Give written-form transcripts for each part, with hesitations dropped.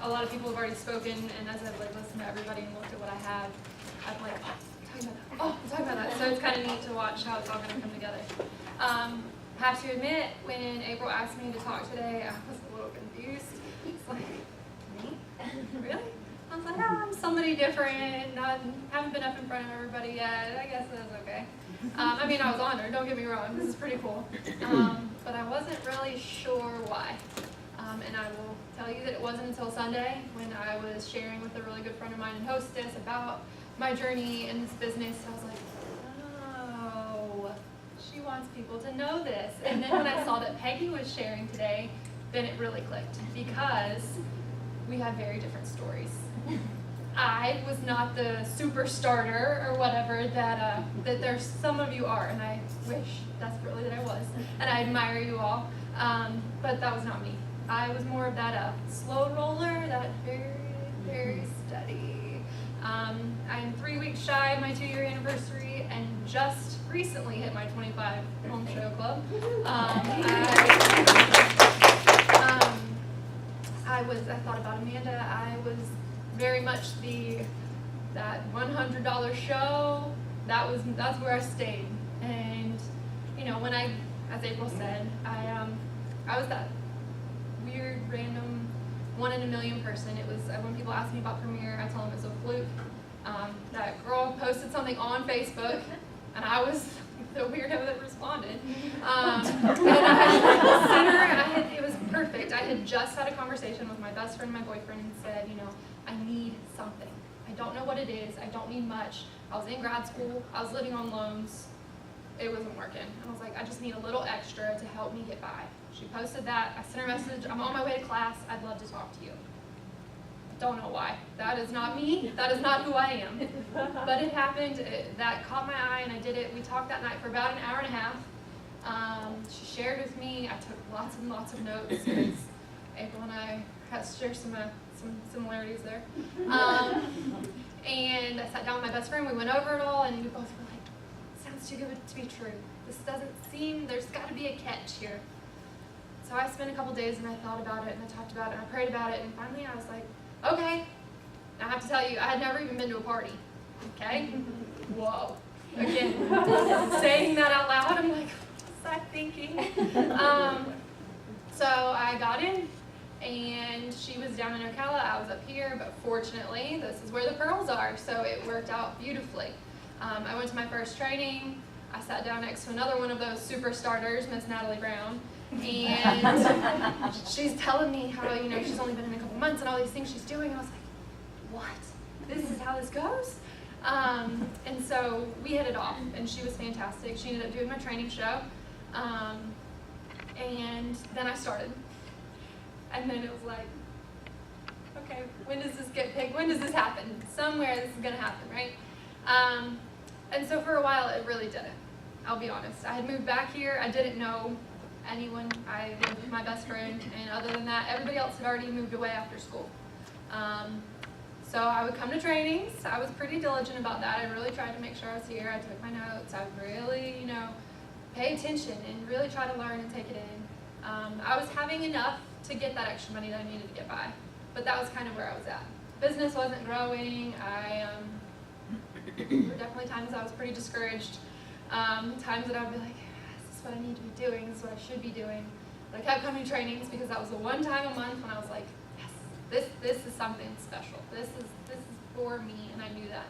a lot of people have already spoken, and as I've like listened to everybody and looked at what I had, I'm like, I'm talking about that. So it's kind of neat to watch how it's all going to come together. Have to admit, when April asked me to talk today, I was a little confused. It's like, me? Really? I was like, oh, I'm somebody different. Haven't been up in front of everybody yet. I guess that's okay. I mean, I was honored. Don't get me wrong. This is pretty cool. But I wasn't really sure why. And I will tell you that it wasn't until Sunday when I was sharing with a really good friend of mine and hostess about my journey in this business. I was like, oh, she wants people to know this. And then when I saw that Peggy was sharing today, then it really clicked, because we have very different stories. I was not the super starter or whatever that there's some of you are, and I wish desperately that I was, and I admire you all, but that was not me. I was more of that slow roller, that very, very steady. I'm 3 weeks shy of my 2-year anniversary, and just recently hit my 25 home show club. I thought about Amanda. I was very much that $100 show. That's where I stayed. And you know, when as April said, I was that weird, random, 1 in a million person. It was when people ask me about Premiere, I tell them it's a fluke. That girl posted something on Facebook, and I was the weirdo that responded. And it was perfect. I had just had a conversation with my best friend, my boyfriend, and said, you know, I need something. I don't know what it is. I don't need much. I was in grad school. I was living on loans. It wasn't working. And I was like, I just need a little extra to help me get by. She posted that. I sent her a message. I'm on my way to class. I'd love to talk to you. Don't know why. That is not me. That is not who I am. But it happened. That caught my eye, and I did it. We talked that night for about an hour and a half. She shared with me. I took lots and lots of notes, because April and I share some similarities there. And I sat down with my best friend. We went over it all, and we both were like, sounds too good to be true. This doesn't seem, there's got to be a catch here. So I spent a couple days, and I thought about it, and I talked about it, and I prayed about it, and finally I was like, okay. I have to tell you, I had never even been to a party. Okay? Whoa. Again, saying that out loud, I'm like, what's that thinking? So I got in, and she was down in Ocala. I was up here, but fortunately, this is where the pearls are, so it worked out beautifully. I went to my first training. I sat down next to another one of those super starters, Miss Natalie Brown, and she's telling me how, you know, she's only been in a couple months and all these things she's doing. I was like, what? This is how this goes? And so we hit it off, and she was fantastic. She ended up doing my training show, and then I started. And then it was like, okay, when does this get picked? When does this happen? Somewhere this is going to happen, right? And so for a while, it really didn't. I'll be honest. I had moved back here. I didn't know anyone. I lived with my best friend, and other than that, everybody else had already moved away after school. So I would come to trainings. I was pretty diligent about that. I really tried to make sure I was here. I took my notes. I really, you know, pay attention and really try to learn and take it in. I was having enough to get that extra money that I needed to get by, but that was kind of where I was at. Business wasn't growing. There were definitely times I was pretty discouraged. Times that I would be like, is this what I need to be doing? This is what I should be doing. But I kept coming to trainings because that was the one time a month when I was like, yes, this is something special. This is for me, and I knew that.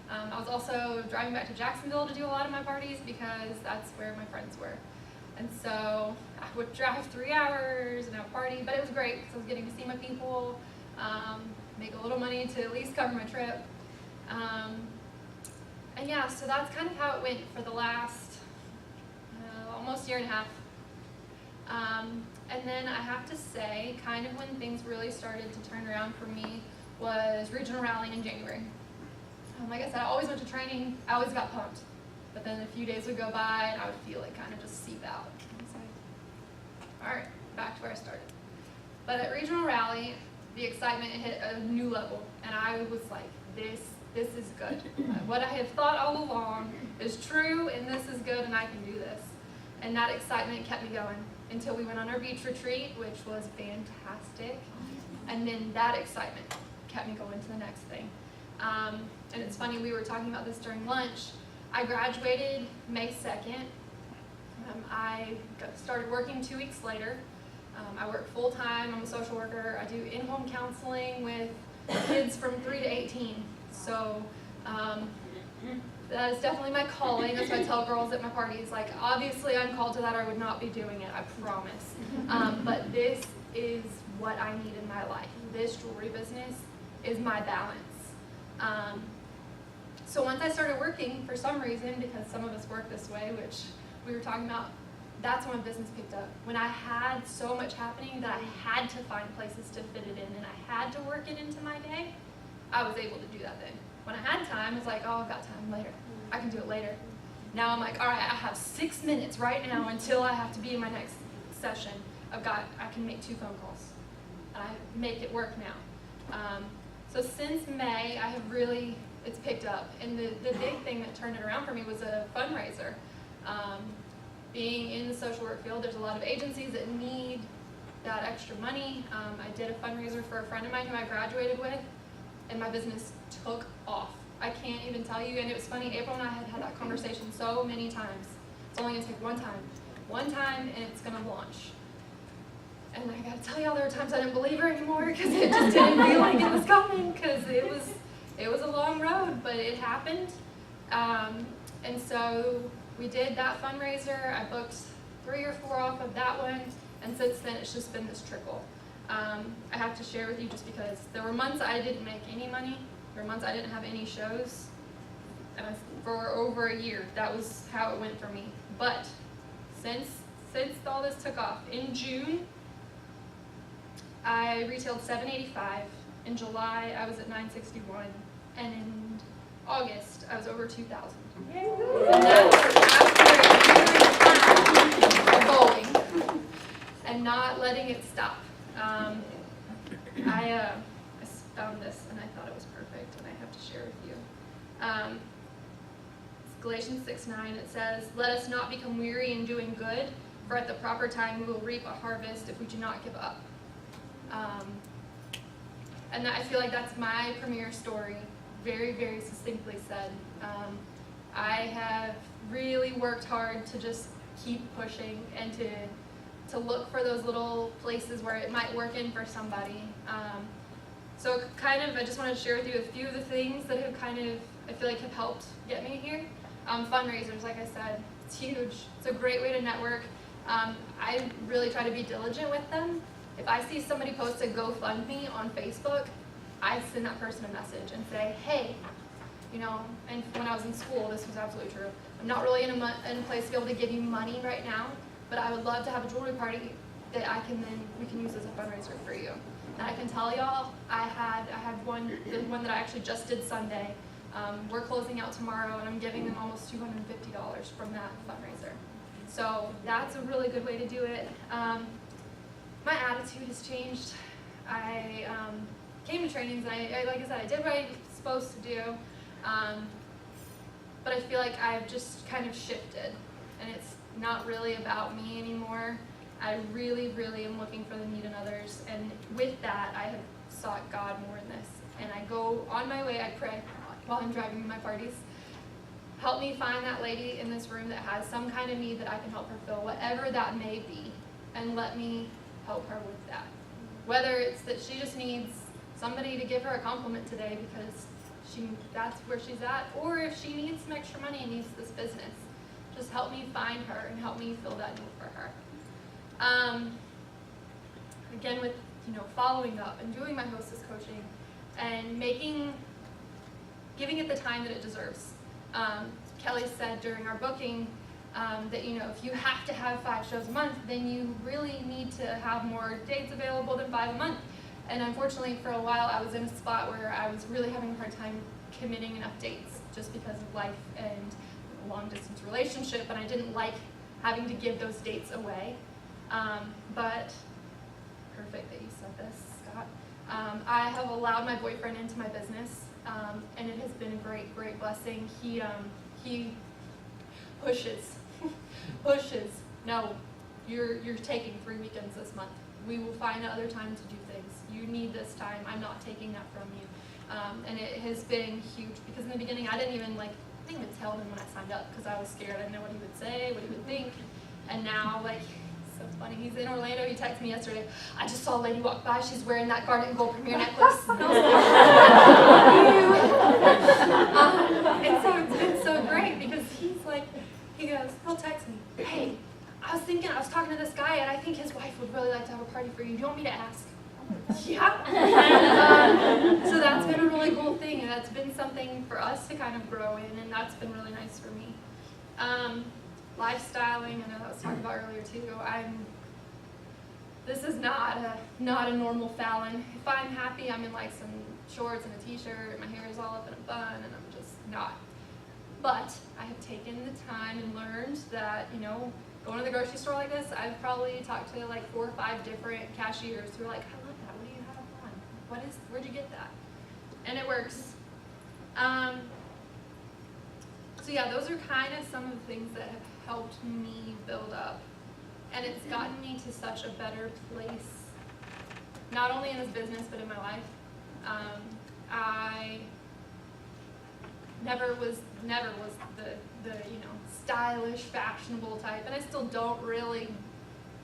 I was also driving back to Jacksonville to do a lot of my parties because that's where my friends were. And so I would drive 3 hours and have a party, but it was great because I was getting to see my people, make a little money to at least cover my trip. And yeah, so that's kind of how it went for the last almost year and a half. And then I have to say, kind of when things really started to turn around for me was regional rallying in January. Like I said, I always went to training. I always got pumped. But then a few days would go by, and I would feel it kind of just seep out. And it's like, all right, back to where I started. But at regional rally, the excitement hit a new level, and I was like, this is good. What I had thought all along is true, and this is good, and I can do this. And that excitement kept me going until we went on our beach retreat, which was fantastic. And then that excitement kept me going to the next thing. And it's funny, we were talking about this during lunch. I graduated May 2nd. I started working 2 weeks later. I work full-time. I'm a social worker. I do in-home counseling with kids from 3 to 18. So that is definitely my calling. That's what I tell girls at my parties. Like, obviously I'm called to that, or I would not be doing it, I promise. But this is what I need in my life. This jewelry business is my balance. So once I started working, for some reason, because some of us work this way, which we were talking about, that's when business picked up. When I had so much happening that I had to find places to fit it in and I had to work it into my day, I was able to do that then. When I had time, it's like, oh, I've got time later. I can do it later. Now I'm like, all right, I have 6 minutes right now until I have to be in my next session. I can make 2 phone calls. And I make it work now. So since May, it's picked up. And the big thing that turned it around for me was a fundraiser. Being in the social work field, there's a lot of agencies that need that extra money. I did a fundraiser for a friend of mine who I graduated with, and my business took off. I can't even tell you, and it was funny, April and I had had that conversation so many times. It's only gonna take one time, and it's gonna launch. And I gotta tell y'all, there were times I didn't believe her anymore, because it just didn't feel like it was coming, because it was a long road, but it happened. And so we did that fundraiser. I booked 3 or 4 off of that one, and since then it's just been this trickle. I have to share with you just because there were months I didn't make any money. There were months I didn't have any shows. And for over a year, that was how it went for me. But since all this took off, in June, I retailed $785. In July, I was at $961. And in August, I was over $2,000. And that was after a year and a half of bowling and not letting it stop. I found this and I thought it was perfect, and I have to share with you. It's Galatians 6:9. It says, "Let us not become weary in doing good, for at the proper time we will reap a harvest if we do not give up." And I feel like that's my premier story, very, very succinctly said. I have really worked hard to just keep pushing and to look for those little places where it might work in for somebody. So I just wanted to share with you a few of the things that have I feel like have helped get me here. Fundraisers, like I said, it's huge. It's a great way to network. I really try to be diligent with them. If I see somebody post a GoFundMe on Facebook, I send that person a message and say, hey, and when I was in school, this was absolutely true. I'm not really in a place to be able to give you money right now, but I would love to have a jewelry party that we can use as a fundraiser for you. And I can tell y'all, I had the one that I actually just did Sunday. We're closing out tomorrow, and I'm giving them almost $250 from that fundraiser. So that's a really good way to do it. My attitude has changed. I came to trainings, and I like I said, I did what I was supposed to do. But I feel like I've just kind of shifted, and it's not really about me anymore. I really, really am looking for the need in others, and with that, I have sought God more in this. And I go on my way, I pray while I'm driving to my parties. Help me find that lady in this room that has some kind of need that I can help her fill, whatever that may be, and let me help her with that. Whether it's that she just needs somebody to give her a compliment today because that's where she's at, or if she needs some extra money and needs this business, just help me find her and help me fill that need for her. Again, with following up and doing my hostess coaching and giving it the time that it deserves. Kelly said during our booking that if you have to have 5 shows a month, then you really need to have more dates available than 5 a month. And unfortunately, for a while, I was in a spot where I was really having a hard time committing enough dates just because of life and a long-distance relationship, and I didn't like having to give those dates away. But perfect that you said this, Scott. I have allowed my boyfriend into my business, and it has been a great, great blessing. He pushes. No, you're taking 3 weekends this month. we will find other time to do things. You need this time. I'm not taking that from you. And it has been huge because in the beginning I didn't even tell him when I signed up because I was scared. I didn't know what he would say, what he would think. And now, like, so funny. He's in Orlando. He texted me yesterday. I just saw a lady walk by. She's wearing that garnet and gold premier necklace. And I was like, and so it's been so great because he'll text me, hey, I was talking to this guy and I think his wife would really like to have a party for you. Do you want me to ask? Yeah. So that's been a really cool thing, and that's been something for us to kind of grow in, and that's been really nice for me. Lifestyling, I know that was talked about earlier too. This is not a normal Falyn. If I'm happy, I'm in like some shorts and a t-shirt, my hair is all up in a bun, and I'm just not. But I have taken the time and learned that, going to the grocery store like this, I've probably talked to like 4 or 5 different cashiers who are like, I love that, what do you have on? Where'd you get that? And it works. So yeah, those are kind of some of the things that have helped me build up. And it's gotten me to such a better place, not only in this business, but in my life. I never was the stylish, fashionable type, and I still don't really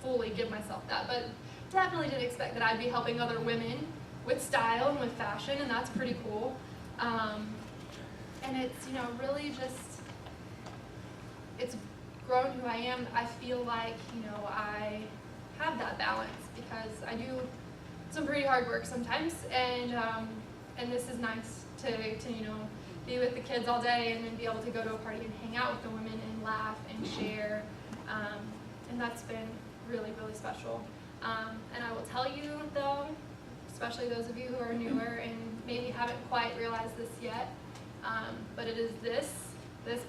fully give myself that, but definitely didn't expect that I'd be helping other women with style and with fashion, and that's pretty cool. And it's, really just, it's grown who I am. I feel like, I have that balance because I do some pretty hard work sometimes, and this is nice to be with the kids all day and then be able to go to a party and hang out with the women and laugh and share, and that's been really, really special. And I will tell you though, especially those of you who are newer and maybe haven't quite realized this yet, but it is this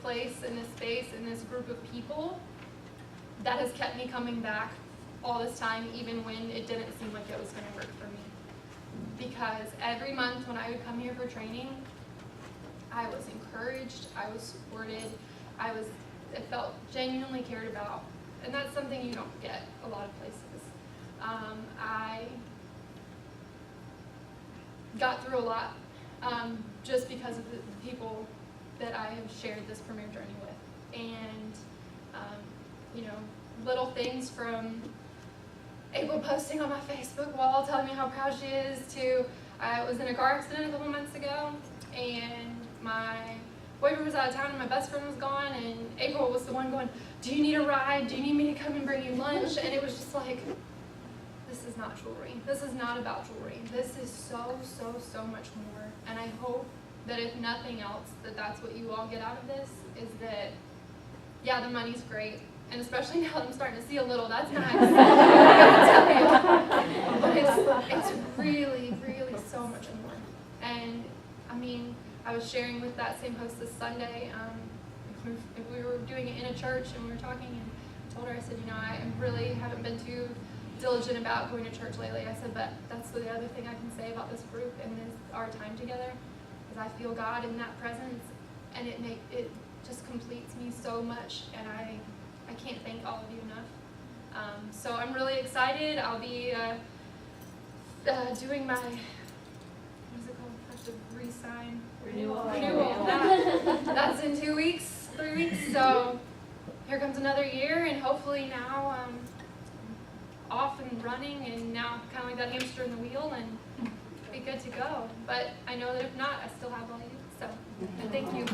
place and this space and this group of people that has kept me coming back all this time, even when it didn't seem like it was going to work for me. Because every month when I would come here for training, I was encouraged, I was supported, I felt genuinely cared about, and that's something you don't get a lot of places. I got through a lot just because of the people that I have shared this premier journey with, and little things from April posting on my Facebook wall telling me how proud she is to I was in a car accident a couple months ago, and my boyfriend was out of town and my best friend was gone, and April was the one going, do you need a ride? Do you need me to come and bring you lunch? And it was just like, this is not jewelry. This is not about jewelry. This is so, so, so much more. And I hope that if nothing else, that's what you all get out of this, is that, yeah, the money's great. And especially now that I'm starting to see a little, that's nice. I gotta tell you. But it's really, really so much more. And I mean, I was sharing with that same host this Sunday, if we were doing it in a church and we were talking, and I told her, I said, I really haven't been too diligent about going to church lately. I said, but that's the other thing I can say about this group and our time together, is I feel God in that presence, and it just completes me so much, and I can't thank all of you enough. So I'm really excited. I'll be doing my, what is it called? I have to re-sign. Renewal. That's in 2 weeks, 3 weeks. So here comes another year, and hopefully now off and running, and now kind of like that hamster in the wheel, and be good to go. But I know that if not, I still have all you. So thank you.